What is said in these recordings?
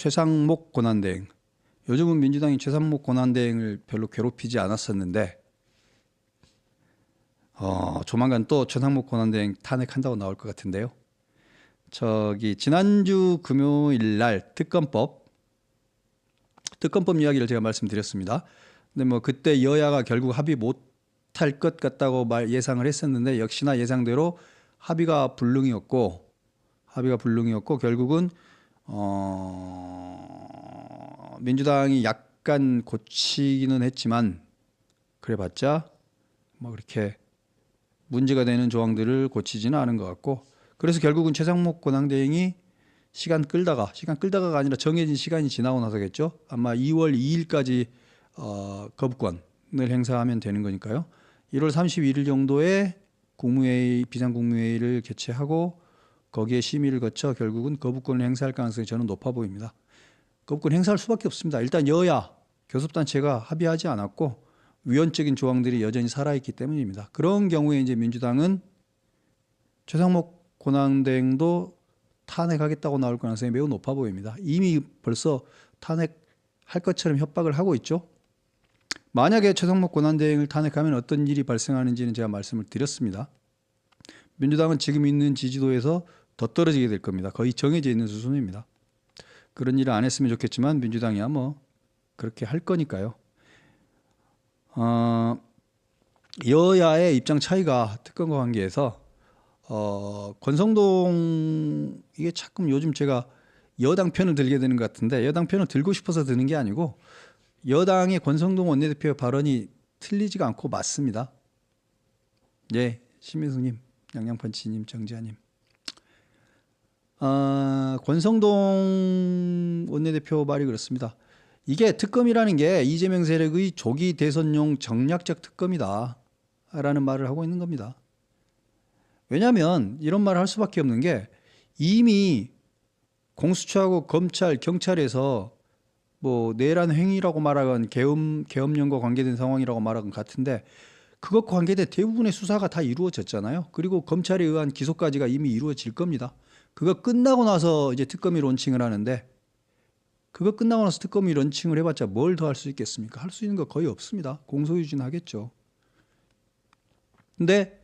최상목 권한대행. 요즘은 민주당이 최상목 권한대행을 별로 괴롭히지 않았었는데 조만간 또 최상목 권한대행 탄핵한다고 나올 것 같은데요. 지난주 금요일 날 특검법 이야기를 제가 말씀드렸습니다. 근데 뭐 그때 여야가 결국 합의 못할 것 같다고 예상을 했었는데 역시나 예상대로 합의가 불능이었고 결국은 민주당이 약간 고치기는 했지만 그래봤자 뭐 그렇게 문제가 되는 조항들을 고치지는 않은 것 같고, 그래서 결국은 최상목 권한대행이 시간 끌다가가 아니라 정해진 시간이 지나고 나서겠죠. 아마 2월 2일까지 거부권을 행사하면 되는 거니까요. 1월 31일 정도에 비상국무회의를 개최하고 거기에 심의를 거쳐 결국은 거부권을 행사할 가능성이 저는 높아 보입니다. 거부권 행사할 수밖에 없습니다. 일단 여야 교섭단체가 합의하지 않았고 위헌적인 조항들이 여전히 살아있기 때문입니다. 그런 경우에 이제 민주당은 최상목 권한대행도 탄핵하겠다고 나올 가능성이 매우 높아 보입니다. 이미 벌써 탄핵할 것처럼 협박을 하고 있죠. 만약에 최상목 권한대행을 탄핵하면 어떤 일이 발생하는지는 제가 말씀을 드렸습니다. 민주당은 지금 있는 지지도에서 더 떨어지게 될 겁니다. 거의 정해져 있는 수준입니다. 그런 일을 안 했으면 좋겠지만 민주당이야 뭐 그렇게 할 거니까요. 여야의 입장 차이가 특검과 관계에서 권성동 이게 자꾸 요즘 제가 여당 편을 들게 되는 것 같은데 여당 편을 들고 싶어서 드는 게 아니고 여당의 권성동 원내대표의 발언이 틀리지가 않고 맞습니다. 예, 심민숙님, 양양펀치님, 정지아님. 권성동 원내대표 말이 그렇습니다. 이게 특검이라는 게 이재명 세력의 조기 대선용 정략적 특검이다 라는 말을 하고 있는 겁니다. 왜냐하면 이런 말을 할 수밖에 없는 게 이미 공수처하고 검찰, 경찰에서 뭐 내란 행위라고 말하건 계엄령과 관계된 상황이라고 말하건 같은데 그것과 관계된 대부분의 수사가 다 이루어졌잖아요. 그리고 검찰에 의한 기소까지가 이미 이루어질 겁니다. 그거 끝나고 나서 이제 특검이 론칭을 하는데 그거 끝나고 나서 특검이 론칭을 해봤자 뭘 더 할 수 있겠습니까? 할 수 있는 거 거의 없습니다. 공소유진하겠죠. 근데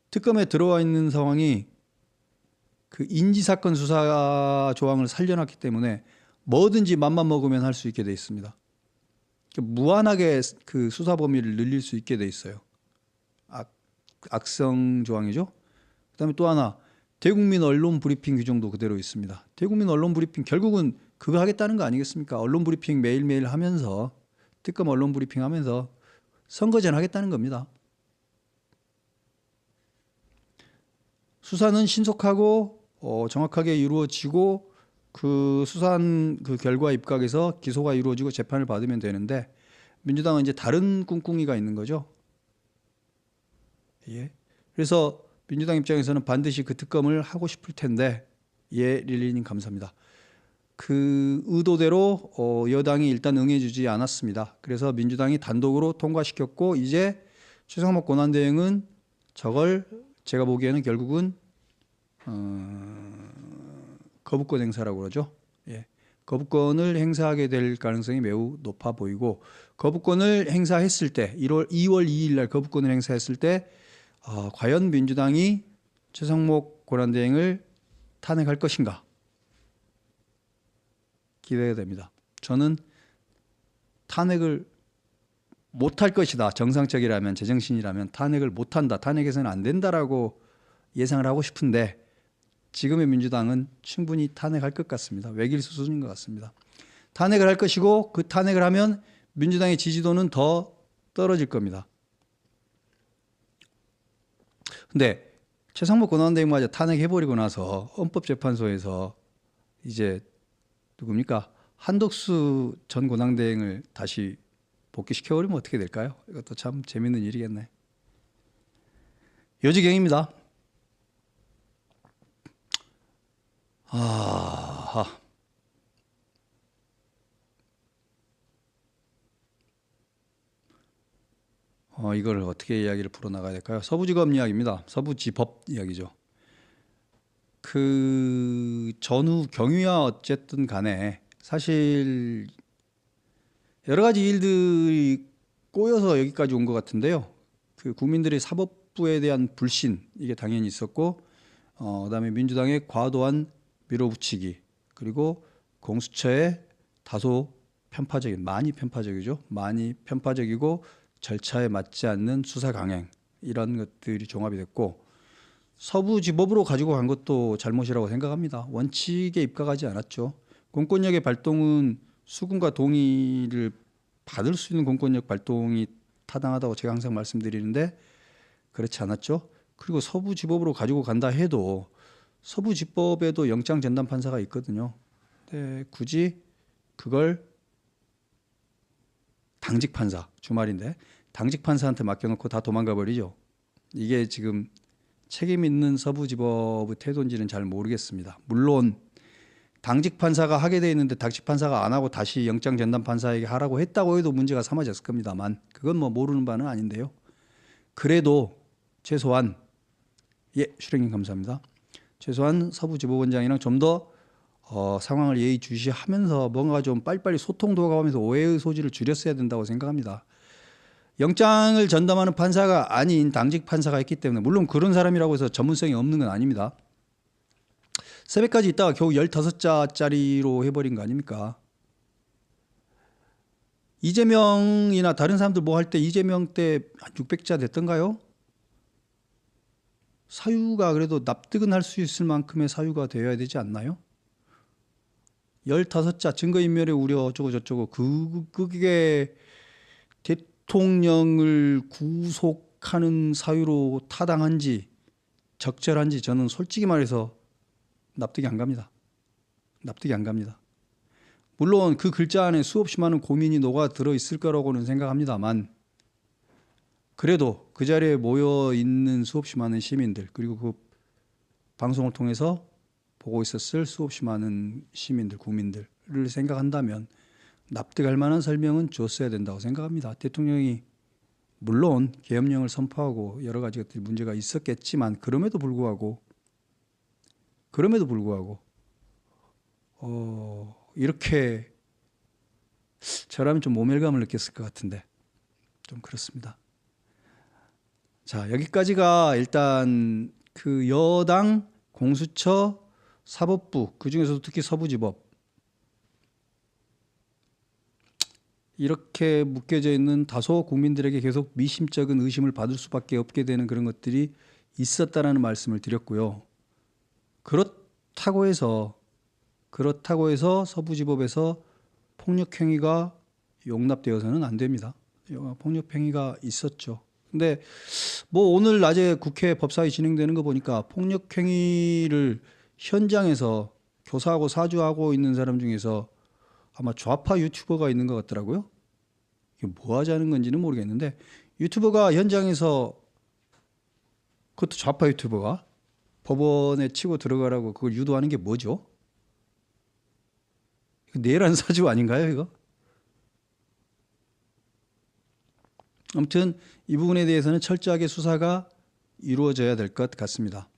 특검에 들어와 있는 상황이 그 인지사건 수사 조항을 살려놨기 때문에 뭐든지 맘만 먹으면 할 수 있게 돼 있습니다. 무한하게 그 수사 범위를 늘릴 수 있게 돼 있어요. 악성 조항이죠. 그다음에 또 하나 대국민 언론 브리핑 규정도 그대로 있습니다. 대국민 언론 브리핑 결국은 그거 하겠다는 거 아니겠습니까? 언론 브리핑 매일매일 하면서 특검 언론 브리핑 하면서 선거전 하겠다는 겁니다. 수사는 신속하고 정확하게 이루어지고 그 수사한 그 결과 입각에서 기소가 이루어지고 재판을 받으면 되는데 민주당은 이제 다른 꿍꿍이가 있는 거죠. 예. 그래서 민주당 입장에서는 반드시 그 특검을 하고 싶을 텐데 예, 릴리님 감사합니다. 그 의도대로 여당이 일단 응해주지 않았습니다. 그래서 민주당이 단독으로 통과시켰고 이제 최상목 권한대행은 저걸 제가 보기에는 결국은 거부권 행사라고 그러죠. 예. 거부권을 행사하게 될 가능성이 매우 높아 보이고 거부권을 행사했을 때 2월 2일 날 거부권을 행사했을 때 과연 민주당이 최상목 권한대행을 탄핵할 것인가 기대가 됩니다. 저는 탄핵을 못할 것이다. 정상적이라면 제정신이라면 탄핵을 못한다. 탄핵해서는 안 된다라고 예상을 하고 싶은데 지금의 민주당은 충분히 탄핵할 것 같습니다. 외길 수순인 것 같습니다. 탄핵을 할 것이고 그 탄핵을 하면 민주당의 지지도는 더 떨어질 겁니다. 근데 최상목 권한대행마저 탄핵해버리고 나서 헌법재판소에서 이제 누굽니까? 한덕수 전 권한대행을 다시 복귀시켜버리면 어떻게 될까요? 이것도 참 재밌는 일이겠네. 요지경입니다. 이걸 어떻게 이야기를 풀어나가야 될까요? 서부지검 이야기입니다. 서부지법 이야기죠. 그 전후 경위와 어쨌든 간에 사실 여러 가지 일들이 꼬여서 여기까지 온 것 같은데요. 그 국민들의 사법부에 대한 불신 이게 당연히 있었고, 그다음에 민주당의 과도한 밀어붙이기, 그리고 공수처의 다소 편파적인, 많이 편파적이죠. 많이 편파적이고 절차에 맞지 않는 수사 강행 이런 것들이 종합이 됐고, 서부지법으로 가지고 간 것도 잘못이라고 생각합니다. 원칙에 입각하지 않았죠. 공권력의 발동은 수긍과 동의를 받을 수 있는 공권력 발동이 타당하다고 제가 항상 말씀드리는데 그렇지 않았죠. 그리고 서부지법으로 가지고 간다 해도 서부지법에도 영장 전담 판사가 있거든요. 근데 굳이 그걸 당직 판사, 주말인데 당직 판사한테 맡겨놓고 다 도망가 버리죠. 이게 지금 책임 있는 서부지법의 태도인지는 잘 모르겠습니다. 물론 당직 판사가 하게 돼 있는데 당직 판사가 안 하고 다시 영장 전담 판사에게 하라고 했다고 해도 문제가 삼아졌을 겁니다만 그건 뭐 모르는 바는 아닌데요. 그래도 최소한 슈랭님 감사합니다. 최소한 서부지법원장이랑 좀 더 상황을 예의주시하면서 뭔가 좀 빨리빨리 소통도 가면서 오해의 소지를 줄였어야 된다고 생각합니다. 영장을 전담하는 판사가 아닌 당직 판사가 있기 때문에 물론 그런 사람이라고 해서 전문성이 없는 건 아닙니다. 새벽까지 있다가 겨우 15자짜리로 해버린 거 아닙니까? 이재명이나 다른 사람들 뭐 할 때 이재명 때 600자 됐던가요? 사유가 그래도 납득은 할 수 있을 만큼의 사유가 되어야 되지 않나요? 15자 증거인멸의 우려 어쩌고 저쩌고 그게 대통령을 구속하는 사유로 타당한지 적절한지 저는 솔직히 말해서 납득이 안 갑니다. 납득이 안 갑니다. 물론 그 글자 안에 수없이 많은 고민이 녹아 들어 있을 거라고는 생각합니다만 그래도 그 자리에 모여 있는 수없이 많은 시민들 그리고 그 방송을 통해서 보고 있었을 수없이 많은 시민들, 국민들을 생각한다면 납득할 만한 설명은 줬어야 된다고 생각합니다. 대통령이 물론 계엄령을 선포하고 여러 가지 것들이 문제가 있었겠지만 그럼에도 불구하고 이렇게 저라면 좀 모멸감을 느꼈을 것 같은데 좀 그렇습니다. 자, 여기까지가 일단 그 여당 공수처 사법부 그중에서도 특히 서부지법 이렇게 묶여져 있는 다소 국민들에게 계속 미심쩍은 의심을 받을 수밖에 없게 되는 그런 것들이 있었다라는 말씀을 드렸고요. 그렇다고 해서 서부지법에서 폭력행위가 용납되어서는 안 됩니다. 폭력행위가 있었죠. 근데 뭐 오늘 낮에 국회 법사위 진행되는 거 보니까 폭력행위를 현장에서 교사하고 사주하고 있는 사람 중에서 아마 좌파 유튜버가 있는 것 같더라고요. 이게 뭐 하자는 건지는 모르겠는데 유튜버가 현장에서 그것도 좌파 유튜버가 법원에 치고 들어가라고 그걸 유도하는 게 뭐죠? 내란 사주 아닌가요, 이거? 아무튼 이 부분에 대해서는 철저하게 수사가 이루어져야 될 것 같습니다.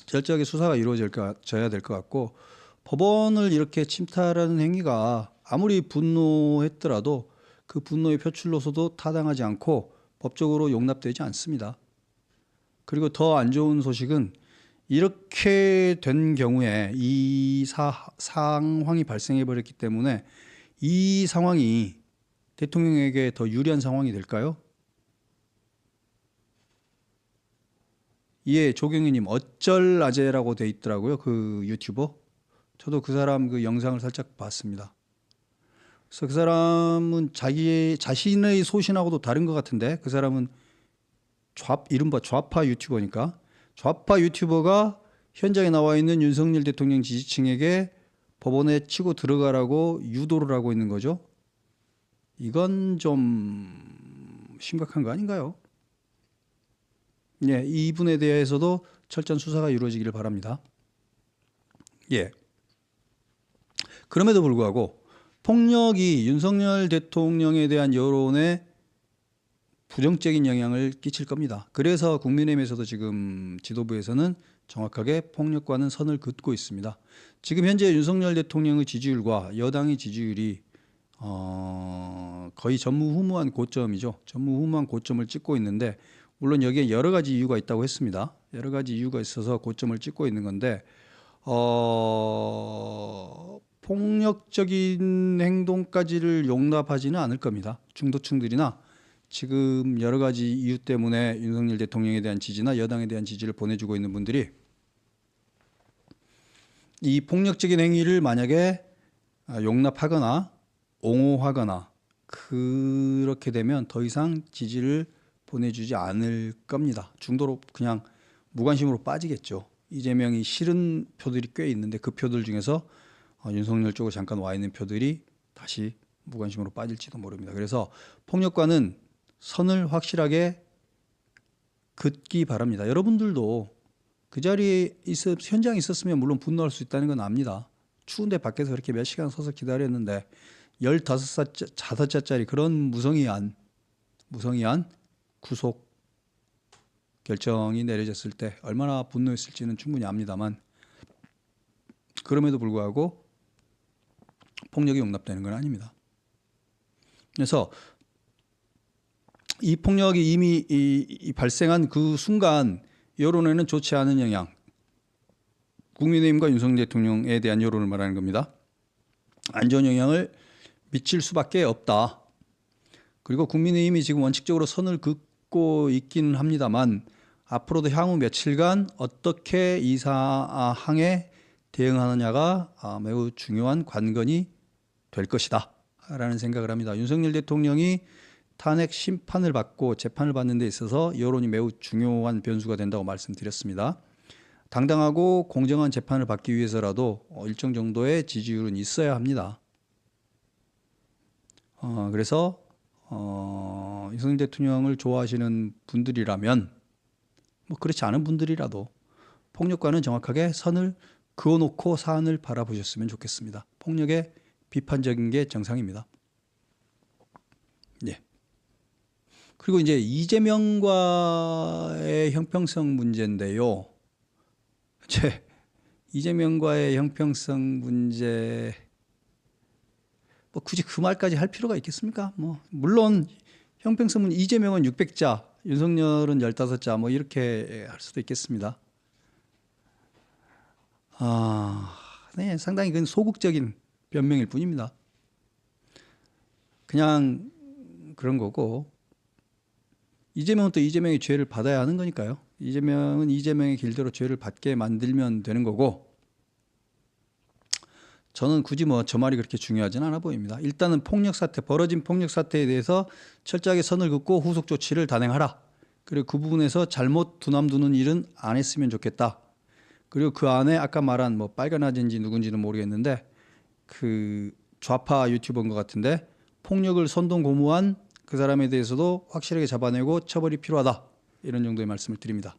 철저하게 수사가 이루어져야 될 것 같고 법원을 이렇게 침탈하는 행위가 아무리 분노했더라도 그 분노의 표출로서도 타당하지 않고 법적으로 용납되지 않습니다. 그리고 더 안 좋은 소식은 이렇게 된 경우에 이 상황이 발생해 버렸기 때문에 이 상황이 대통령에게 더 유리한 상황이 될까요? 예, 조경희님 어쩔 아재라고 돼 있더라고요. 그 유튜버. 저도 그 사람 그 영상을 살짝 봤습니다. 그래서 그 사람은 자신의 소신하고도 다른 것 같은데 그 사람은 이른바 좌파 유튜버니까 좌파 유튜버가 현장에 나와 있는 윤석열 대통령 지지층에게 법원에 치고 들어가라고 유도를 하고 있는 거죠. 이건 좀 심각한 거 아닌가요? 예, 이 부분에 대해서도 철저한 수사가 이루어지기를 바랍니다. 예. 그럼에도 불구하고 폭력이 윤석열 대통령에 대한 여론에 부정적인 영향을 끼칠 겁니다. 그래서 국민의힘에서도 지금 지도부에서는 정확하게 폭력과는 선을 긋고 있습니다. 지금 현재 윤석열 대통령의 지지율과 여당의 지지율이 거의 전무후무한 고점이죠. 전무후무한 고점을 찍고 있는데 물론 여기에 여러 가지 이유가 있다고 했습니다. 여러 가지 이유가 있어서 고점을 찍고 있는 건데 폭력적인 행동까지를 용납하지는 않을 겁니다. 중도층들이나 지금 여러 가지 이유 때문에 윤석열 대통령에 대한 지지나 여당에 대한 지지를 보내주고 있는 분들이 이 폭력적인 행위를 만약에 용납하거나 옹호하거나 그렇게 되면 더 이상 지지를 보내주지 않을 겁니다. 중도로 그냥 무관심으로 빠지겠죠. 이재명이 싫은 표들이 꽤 있는데 그 표들 중에서 윤석열 쪽으로 잠깐 와 있는 표들이 다시 무관심으로 빠질지도 모릅니다. 그래서 폭력과는 선을 확실하게 긋기 바랍니다. 여러분들도 그 자리에 현장에 있었으면 물론 분노할 수 있다는 건 압니다. 추운데 밖에서 그렇게 몇 시간 서서 기다렸는데 15자짜리 그런 무성의한 구속 결정이 내려졌을 때 얼마나 분노했을지는 충분히 압니다만 그럼에도 불구하고 폭력이 용납되는 건 아닙니다. 그래서 이 폭력이 이미 발생한 그 순간 여론에는 좋지 않은 영향, 국민의힘과 윤석열 대통령에 대한 여론을 말하는 겁니다. 안 좋은 영향을 미칠 수밖에 없다. 그리고 국민의힘이 지금 원칙적으로 선을 긋고 있기는 합니다만 앞으로도 향후 며칠간 어떻게 이 사항에 대응하느냐가 매우 중요한 관건이 될 것이다 라는 생각을 합니다. 윤석열 대통령이 탄핵 심판을 받고 재판을 받는 데 있어서 여론이 매우 중요한 변수가 된다고 말씀드렸습니다. 당당하고 공정한 재판을 받기 위해서라도 일정 정도의 지지율은 있어야 합니다. 그래서 윤석열 대통령을 좋아하시는 분들이라면 뭐 그렇지 않은 분들이라도 폭력과는 정확하게 선을 그어놓고 사안을 바라보셨으면 좋겠습니다. 폭력에 비판적인 게 정상입니다. 예. 그리고 이제 이재명과의 형평성 문제인데요. 이재명과의 형평성 문제 뭐 굳이 그 말까지 할 필요가 있겠습니까? 뭐 물론 형평성은 이재명은 600자, 윤석열은 15자 뭐 이렇게 할 수도 있겠습니다. 네, 상당히 그건 소극적인 변명일 뿐입니다. 그냥 그런 거고 이재명은 또 이재명의 죄를 받아야 하는 거니까요. 이재명은 이재명의 길대로 죄를 받게 만들면 되는 거고 저는 굳이 뭐 저 말이 그렇게 중요하진 않아 보입니다. 일단은 벌어진 폭력 사태에 대해서 철저하게 선을 긋고 후속 조치를 단행하라. 그리고 그 부분에서 잘못 두남두는 일은 안 했으면 좋겠다. 그리고 그 안에 아까 말한 뭐 빨간 아재인지 누군지는 모르겠는데 그 좌파 유튜버인 것 같은데 폭력을 선동고무한 그 사람에 대해서도 확실하게 잡아내고 처벌이 필요하다. 이런 정도의 말씀을 드립니다.